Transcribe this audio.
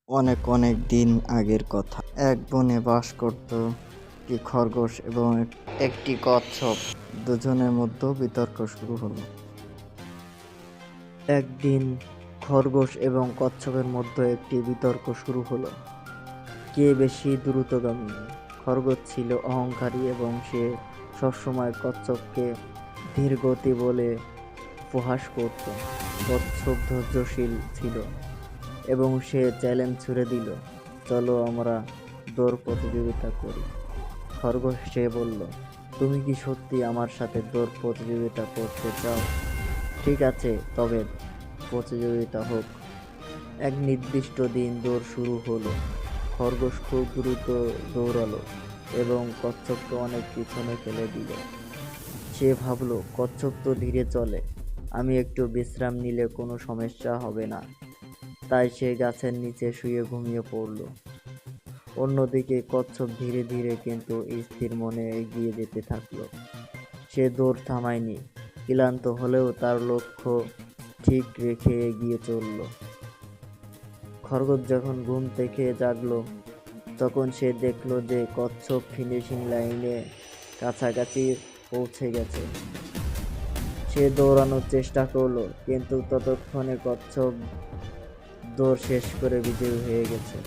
অনেক অনেক দিন আগের কথা। এক বনে বাস করত একটি খরগোশ এবং একটি কচ্ছপ। দুজনের মধ্যে বিতর্ক শুরু হলো। একদিন খরগোশ এবং কচ্ছপের মধ্যে একটি বিতর্ক শুরু হলো, কে বেশি দ্রুতগামী। খরগোশ ছিল অহংকারী এবং সে সবসময় কচ্ছপকে ধীর গতি বলে উপহাস করত। কচ্ছপ ধৈর্যশীল ছিল এবং সে চ্যালেঞ্জ ছুড়ে দিল, চলো আমরা দৌড় প্রতিযোগিতা করি। খরগোশ সে বলল, তুমি কি সত্যি আমার সাথে দৌড় প্রতিযোগিতা করতে চাও? ঠিক আছে, তবে প্রতিযোগিতা হোক। এক নির্দিষ্ট দিন দৌড় শুরু হলো। খরগোশ খুব দ্রুত দৌড়ালো এবং কচ্ছপকে অনেক পিছনে ফেলে দিল। সে ভাবলো, কচ্ছপ তো ধীরে চলে, আমি একটু বিশ্রাম নিলে কোনো সমস্যা হবে না। তাই সে গাছের নিচে শুয়ে ঘুমিয়ে পড়ল। অন্যদিকে কচ্ছপ ধীরে ধীরে কিন্তু স্থির মনে এগিয়ে যেতে থাকলো। সে দৌড় থামায়নি, ক্লান্ত হলেও তার লক্ষ্য ঠিক রেখে এগিয়ে চলল। খরগোশ যখন ঘুম থেকে জাগলো, তখন সে দেখলো যে কচ্ছপ ফিনিশিং লাইনে কাছাকাছি পৌঁছে গেছে। সে দৌড়ানোর চেষ্টা করলো, কিন্তু ততক্ষণে কচ্ছপ দৌড় শেষ করে বিজয়ী হয়ে গেছে।